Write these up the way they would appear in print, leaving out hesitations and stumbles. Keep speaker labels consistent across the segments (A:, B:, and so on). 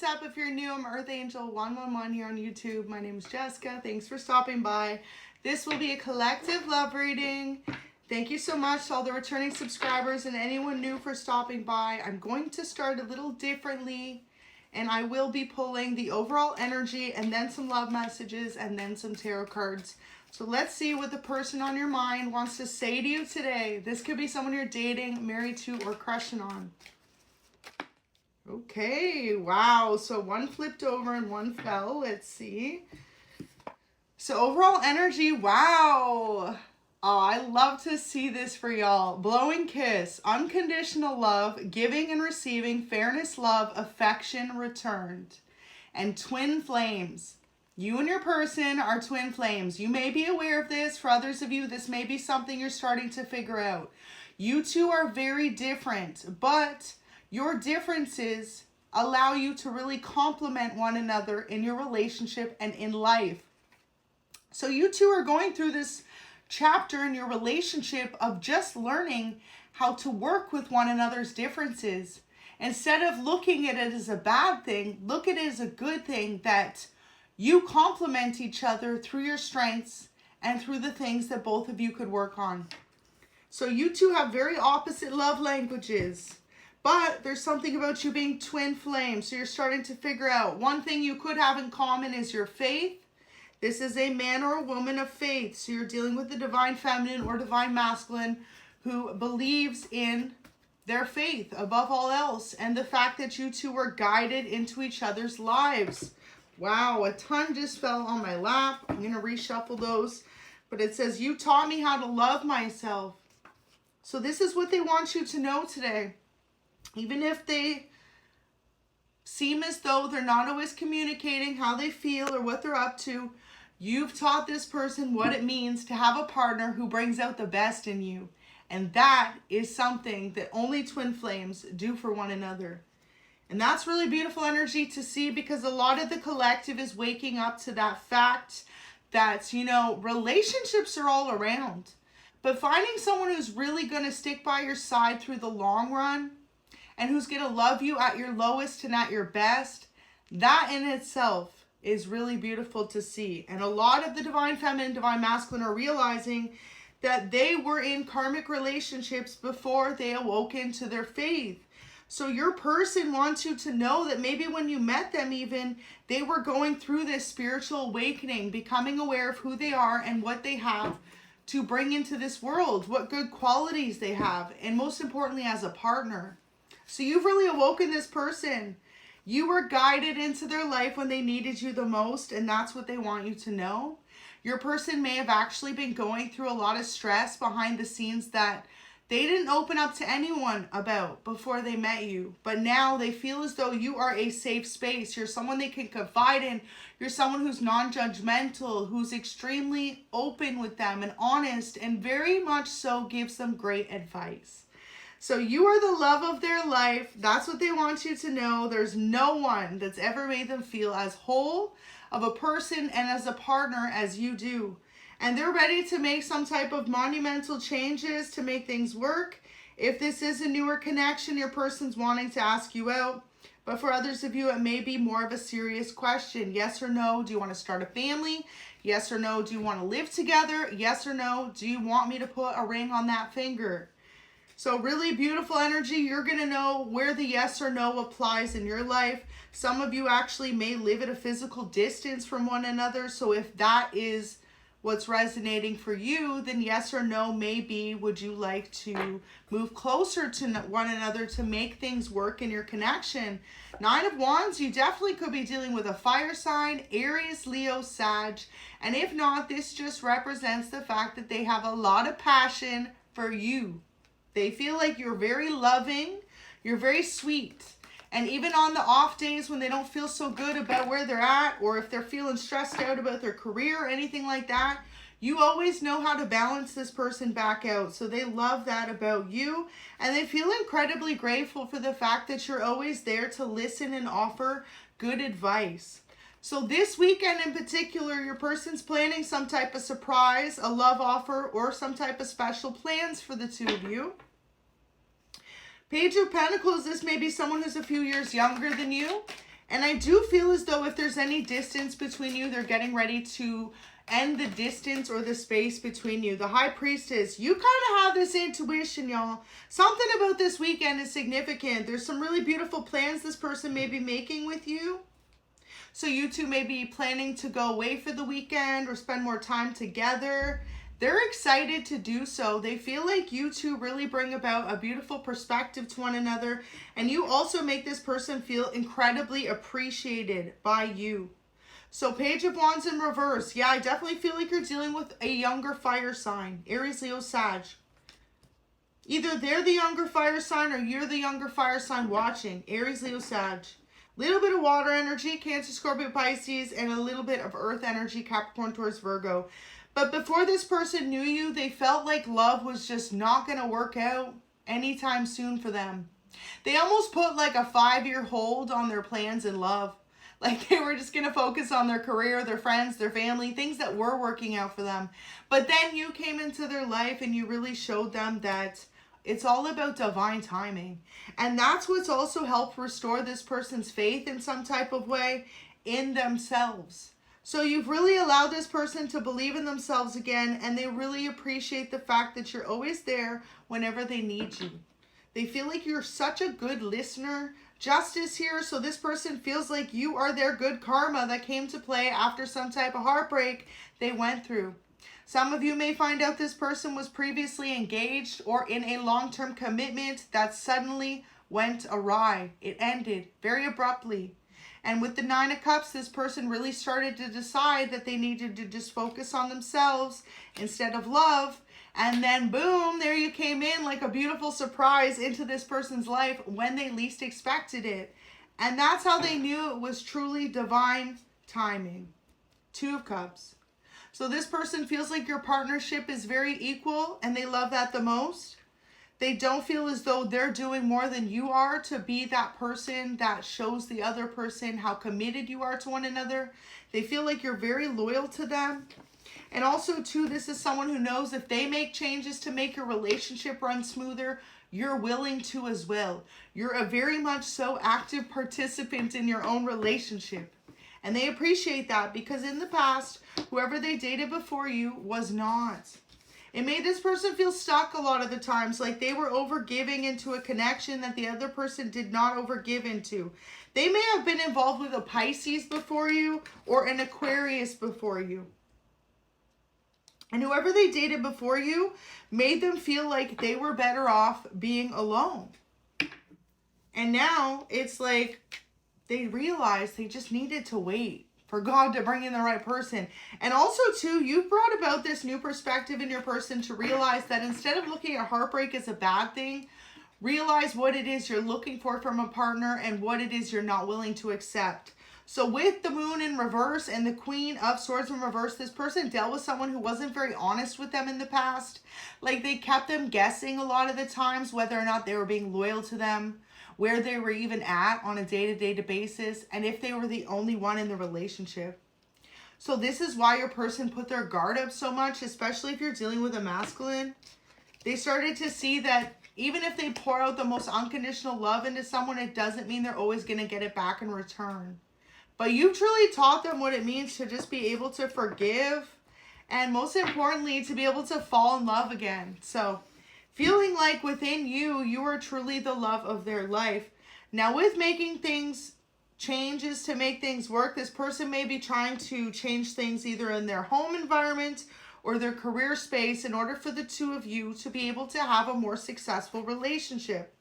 A: what's up? If you're new, I'm Earth Angel 111 here on YouTube. My name is Jessica. Thanks for stopping by. This will be a collective love reading. Thank you so much to all the returning subscribers and anyone new for stopping by. I'm going to start a little differently, and I will be pulling the overall energy and then some love messages and then some tarot cards. So let's see what the person on your mind wants to say to you today. This could be someone you're dating, married to, or crushing on. Okay, wow. So one flipped over and one fell. Let's see. So overall energy, wow. Oh, I love to see this for y'all. Blowing kiss, unconditional love, giving and receiving, fairness, love, affection returned. And twin flames. You and your person are twin flames. You may be aware of this. For others of you, this may be something you're starting to figure out. You two are very different, but your differences allow you to really complement one another in your relationship and in life. So you two are going through this chapter in your relationship of just learning how to work with one another's differences. Instead of looking at it as a bad thing, look at it as a good thing that you complement each other through your strengths and through the things that both of you could work on. So you two have very opposite love languages, but there's something about you being twin flames. So you're starting to figure out one thing you could have in common is your faith. This is a man or a woman of faith. So you're dealing with the divine feminine or divine masculine who believes in their faith above all else. And the fact that you two were guided into each other's lives. Wow, a ton just fell on my lap. I'm going to reshuffle those. But it says, you taught me how to love myself. So this is what they want you to know today. Even if they seem as though they're not always communicating how they feel or what they're up to, you've taught this person what it means to have a partner who brings out the best in you. And that is something that only twin flames do for one another. And that's really beautiful energy to see, because a lot of the collective is waking up to that fact that, you know, relationships are all around. But finding someone who's really going to stick by your side through the long run and who's going to love you at your lowest and at your best, that in itself is really beautiful to see. And a lot of the divine feminine, divine masculine are realizing that they were in karmic relationships before they awoke into their faith. So your person wants you to know that maybe when you met them even, they were going through this spiritual awakening, becoming aware of who they are and what they have to bring into this world, what good qualities they have, and most importantly as a partner. So you've really awoken this person. You were guided into their life when they needed you the most, and that's what they want you to know. Your person may have actually been going through a lot of stress behind the scenes that they didn't open up to anyone about before they met you. But now they feel as though you are a safe space. You're someone they can confide in. You're someone who's non-judgmental, who's extremely open with them and honest, and very much so gives them great advice. So you are the love of their life. That's what they want you to know. There's no one that's ever made them feel as whole of a person and as a partner as you do. And they're ready to make some type of monumental changes to make things work. If this is a newer connection, your person's wanting to ask you out. But for others of you, it may be more of a serious question. Yes or no, do you want to start a family? Yes or no, do you want to live together? Yes or no, do you want me to put a ring on that finger? So really beautiful energy. You're going to know where the yes or no applies in your life. Some of you actually may live at a physical distance from one another. So if that is what's resonating for you, then yes or no may be, would you like to move closer to one another to make things work in your connection? 9 of Wands, you definitely could be dealing with a fire sign, Aries, Leo, Sag. And if not, this just represents the fact that they have a lot of passion for you. They feel like you're very loving, you're very sweet. And even on the off days when they don't feel so good about where they're at, or if they're feeling stressed out about their career or anything like that, you always know how to balance this person back out. So they love that about you. And they feel incredibly grateful for the fact that you're always there to listen and offer good advice. So this weekend in particular, your person's planning some type of surprise, a love offer, or some type of special plans for the two of you. Page of Pentacles, this may be someone who's a few years younger than you. And I do feel as though if there's any distance between you, they're getting ready to end the distance or the space between you. The High Priestess, you kind of have this intuition, y'all. Something about this weekend is significant. There's some really beautiful plans this person may be making with you. So you two may be planning to go away for the weekend or spend more time together. They're excited to do so. They feel like you two really bring about a beautiful perspective to one another, and you also make this person feel incredibly appreciated by you. So Page of Wands in reverse. Yeah, I definitely feel like you're dealing with a younger fire sign. Aries, Leo, Sag. Either they're the younger fire sign or you're the younger fire sign watching. Aries, Leo, Sag. Little bit of water energy, Cancer, Scorpio, Pisces, and a little bit of earth energy, Capricorn, Taurus, Virgo. But before this person knew you, they felt like love was just not going to work out anytime soon for them. They almost put like a 5-year hold on their plans in love. Like they were just going to focus on their career, their friends, their family, things that were working out for them. But then you came into their life and you really showed them that it's all about divine timing. And that's what's also helped restore this person's faith in some type of way in themselves. So you've really allowed this person to believe in themselves again, and they really appreciate the fact that you're always there whenever they need you. They feel like you're such a good listener. Justice here, so this person feels like you are their good karma that came to play after some type of heartbreak they went through. Some of you may find out this person was previously engaged or in a long-term commitment that suddenly went awry. It ended very abruptly. And with the 9 of Cups, this person really started to decide that they needed to just focus on themselves instead of love. And then boom, there you came in like a beautiful surprise into this person's life when they least expected it. And that's how they knew it was truly divine timing. 2 of Cups. So this person feels like your partnership is very equal and they love that the most. They don't feel as though they're doing more than you are to be that person that shows the other person how committed you are to one another. They feel like you're very loyal to them. And also, too, this is someone who knows if they make changes to make your relationship run smoother, you're willing to as well. You're a very much so active participant in your own relationship. And they appreciate that because in the past, whoever they dated before you was not. It made this person feel stuck a lot of the times, like they were overgiving into a connection that the other person did not overgive into. They may have been involved with a Pisces before you or an Aquarius before you. And whoever they dated before you made them feel like they were better off being alone. And now it's like they realized they just needed to wait for God to bring in the right person. And also, too, you've brought about this new perspective in your person to realize that instead of looking at heartbreak as a bad thing, realize what it is you're looking for from a partner and what it is you're not willing to accept. So with the Moon in reverse and the Queen of Swords in reverse, this person dealt with someone who wasn't very honest with them in the past. Like they kept them guessing a lot of the times whether or not they were being loyal to them, where they were even at on a day-to-day basis, and if they were the only one in the relationship. So this is why your person put their guard up so much, especially if you're dealing with a masculine. They started to see that even if they pour out the most unconditional love into someone, it doesn't mean they're always going to get it back in return. But you've truly taught them what it means to just be able to forgive, and most importantly, to be able to fall in love again. So feeling like within you, you are truly the love of their life. Now with making things changes to make things work, this person may be trying to change things either in their home environment or their career space in order for the two of you to be able to have a more successful relationship.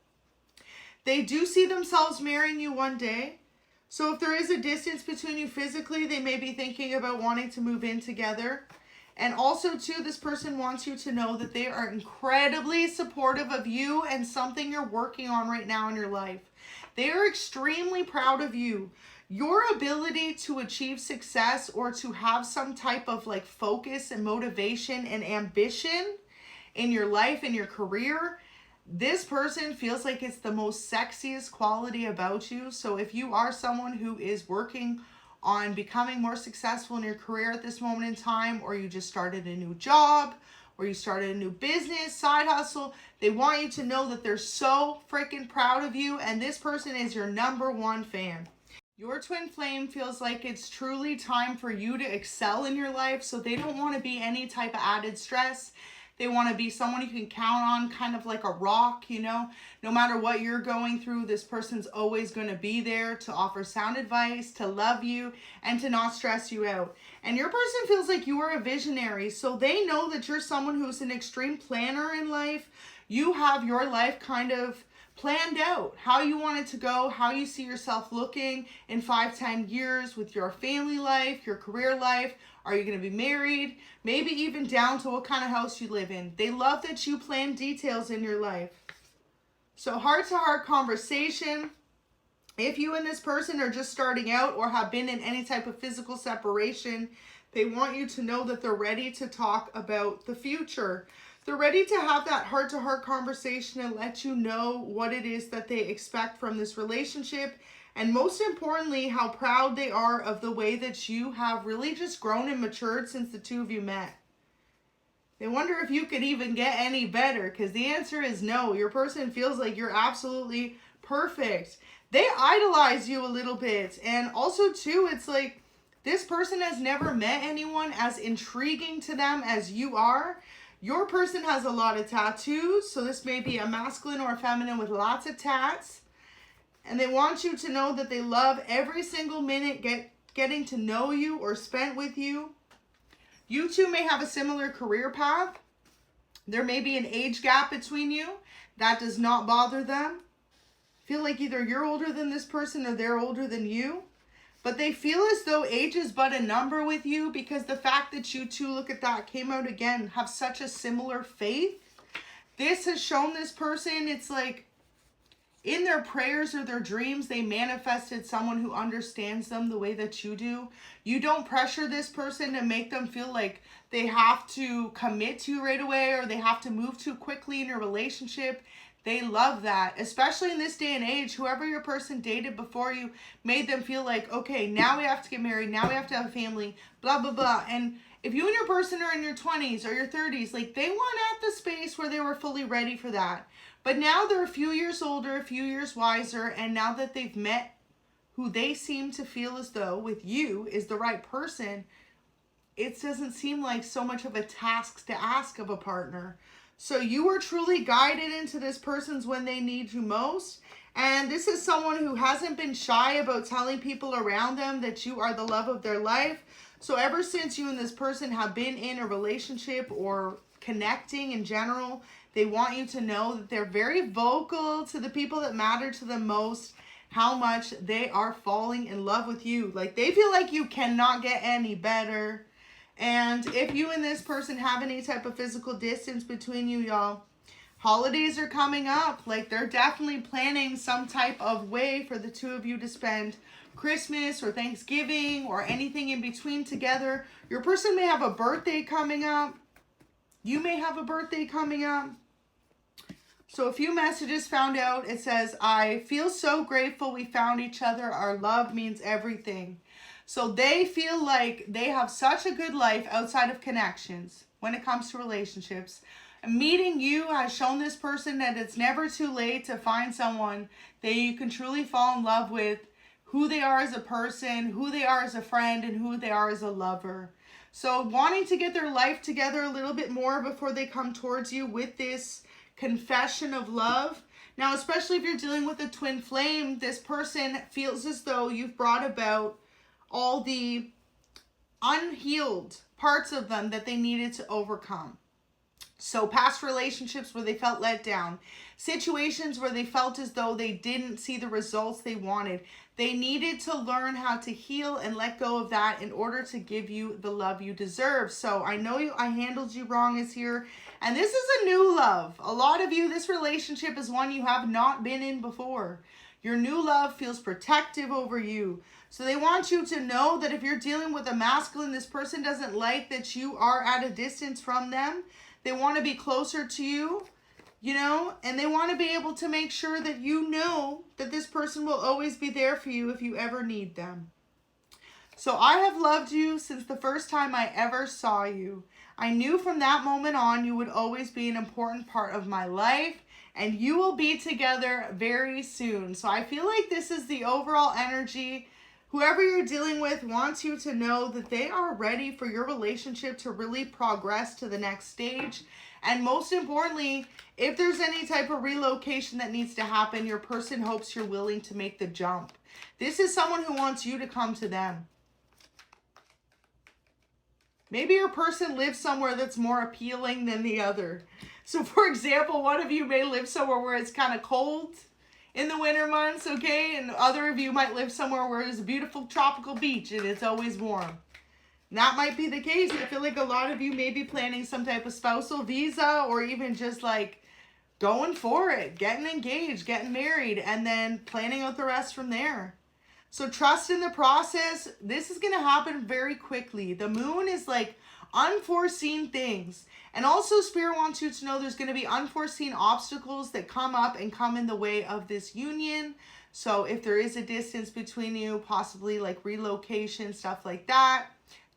A: They do see themselves marrying you one day. So if there is a distance between you physically, they may be thinking about wanting to move in together. And also, too, this person wants you to know that they are incredibly supportive of you and something you're working on right now in your life. They are extremely proud of you. Your ability to achieve success or to have some type of like focus and motivation and ambition in your life and your career, this person feels like it's the most sexiest quality about you. So if you are someone who is working on becoming more successful in your career at this moment in time, or you just started a new job, or you started a new business, side hustle, they want you to know that they're so freaking proud of you, and this person is your #1 fan. Your twin flame feels like it's truly time for you to excel in your life. So they don't want to be any type of added stress. They want to be someone you can count on, kind of like a rock, you know. No matter what you're going through, this person's always going to be there to offer sound advice, to love you, and to not stress you out. And your person feels like you are a visionary. So they know that you're someone who's an extreme planner in life. You have your life kind of planned out, how you want it to go, how you see yourself looking in 5-10 years with your family life, your career life. Are you going to be married? Maybe even down to what kind of house you live in. They love that you plan details in your life. So heart-to-heart conversation. If you and this person are just starting out or have been in any type of physical separation, they want you to know that they're ready to talk about the future. They're ready to have that heart-to-heart conversation and let you know what it is that they expect from this relationship. And most importantly, how proud they are of the way that you have really just grown and matured since the two of you met. They wonder if you could even get any better, because the answer is no. Your person feels like you're absolutely perfect. They idolize you a little bit. And also too, it's like this person has never met anyone as intriguing to them as you are. Your person has a lot of tattoos, so this may be a masculine or a feminine with lots of tats. And they want you to know that they love every single minute getting to know you or spent with you. You two may have a similar career path. There may be an age gap between you. That does not bother them. Feel like either you're older than this person or they're older than you. But they feel as though age is but a number with you, because the fact that you two, look at that, came out again, have such a similar faith. This has shown this person, it's like in their prayers or their dreams, they manifested someone who understands them the way that you do. You don't pressure this person to make them feel like they have to commit to you right away or they have to move too quickly in your relationship. They love that, especially in this day and age. Whoever your person dated before you made them feel like, okay, now we have to get married. Now we have to have a family, blah, blah, blah. And if you and your person are in your 20s or your 30s, like they weren't at the space where they were fully ready for that. But now they're a few years older, a few years wiser. And now that they've met who they seem to feel as though with you is the right person, it doesn't seem like so much of a task to ask of a partner. So you are truly guided into this person's when they need you most. And this is someone who hasn't been shy about telling people around them that you are the love of their life. So ever since you and this person have been in a relationship or connecting in general, they want you to know that they're very vocal to the people that matter to them most, how much they are falling in love with you. Like they feel like you cannot get any better. And if you and this person have any type of physical distance between you, y'all, holidays are coming up. Like they're definitely planning some type of way for the two of you to spend Christmas or Thanksgiving or anything in between together. Your person may have a birthday coming up. You may have a birthday coming up. So a few messages found out. It says, I feel so grateful we found each other. Our love means everything. So they feel like they have such a good life outside of connections when it comes to relationships. Meeting you has shown this person that it's never too late to find someone that you can truly fall in love with, who they are as a person, who they are as a friend, and who they are as a lover. So wanting to get their life together a little bit more before they come towards you with this confession of love. Now, especially if you're dealing with a twin flame, this person feels as though you've brought about all the unhealed parts of them that they needed to overcome. So past relationships where they felt let down, situations where they felt as though they didn't see the results they wanted. They needed to learn how to heal and let go of that in order to give you the love you deserve. So I know I handled you wrong is here. And this is a new love. A lot of you, this relationship is one you have not been in before. Your new love feels protective over you. So they want you to know that if you're dealing with a masculine, this person doesn't like that you are at a distance from them. They want to be closer to you, you know, and they want to be able to make sure that you know that this person will always be there for you if you ever need them. So I have loved you since the first time I ever saw you. I knew from that moment on you would always be an important part of my life, and you will be together very soon. So I feel like this is the overall energy Whoever you're dealing with wants you to know that they are ready for your relationship to really progress to the next stage. And most importantly, if there's any type of relocation that needs to happen, your person hopes you're willing to make the jump. This is someone who wants you to come to them. Maybe your person lives somewhere that's more appealing than the other. So for example, one of you may live somewhere where it's kind of cold in the winter months, okay? And other of you might live somewhere where there's a beautiful tropical beach and it's always warm. And that might be the case. I feel like a lot of you may be planning some type of spousal visa, or even just like going for it, getting engaged, getting married, and then planning out the rest from there. So trust in the process. This is going to happen very quickly. The moon is like unforeseen things. And also Spirit wants you to know there's going to be unforeseen obstacles that come up and come in the way of this union. So if there is a distance between you, possibly like relocation, stuff like that,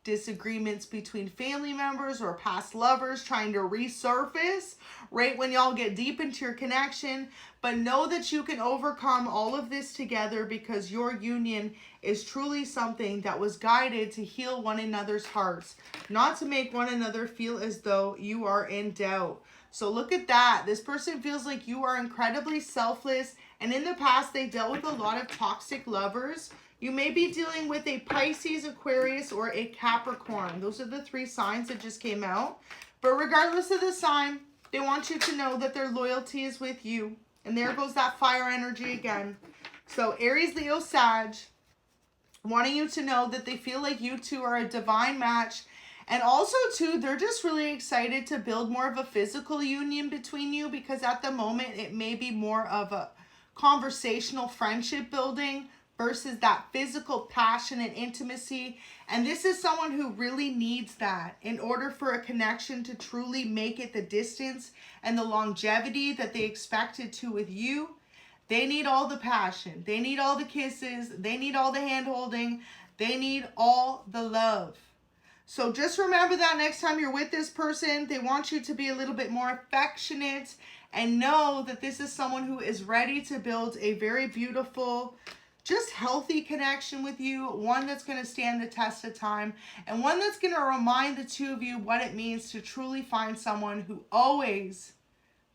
A: disagreements between family members or past lovers trying to resurface right when y'all get deep into your connection. But know that you can overcome all of this together, because your union is truly something that was guided to heal one another's hearts, not to make one another feel as though you are in doubt. So look at that. This person feels like you are incredibly selfless, and in the past they dealt with a lot of toxic lovers. You may be dealing with a Pisces, Aquarius, or a Capricorn. Those are the 3 signs that just came out. But regardless of the sign, they want you to know that their loyalty is with you. And there goes that fire energy again. So Aries, Leo, Sag, wanting you to know that they feel like you two are a divine match. And also too, they're just really excited to build more of a physical union between you, because at the moment it may be more of a conversational friendship building versus that physical passion and intimacy. And this is someone who really needs that in order for a connection to truly make it the distance and the longevity that they expected to with you. They need all the passion. They need all the kisses. They need all the hand holding. They need all the love. So just remember that next time you're with this person, they want you to be a little bit more affectionate, and know that this is someone who is ready to build a very beautiful, just healthy connection with you, one that's going to stand the test of time, and one that's going to remind the two of you what it means to truly find someone who always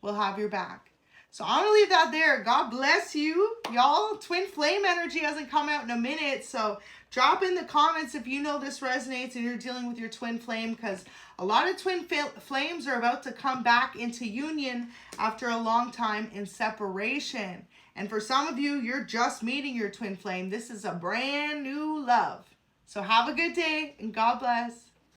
A: will have your back. So I'm going to leave that there. God bless you. Y'all, twin flame energy hasn't come out in a minute, so drop in the comments if you know this resonates and you're dealing with your twin flame, because a lot of twin flames are about to come back into union after a long time in separation. And for some of you, you're just meeting your twin flame. This is a brand new love. So have a good day and God bless.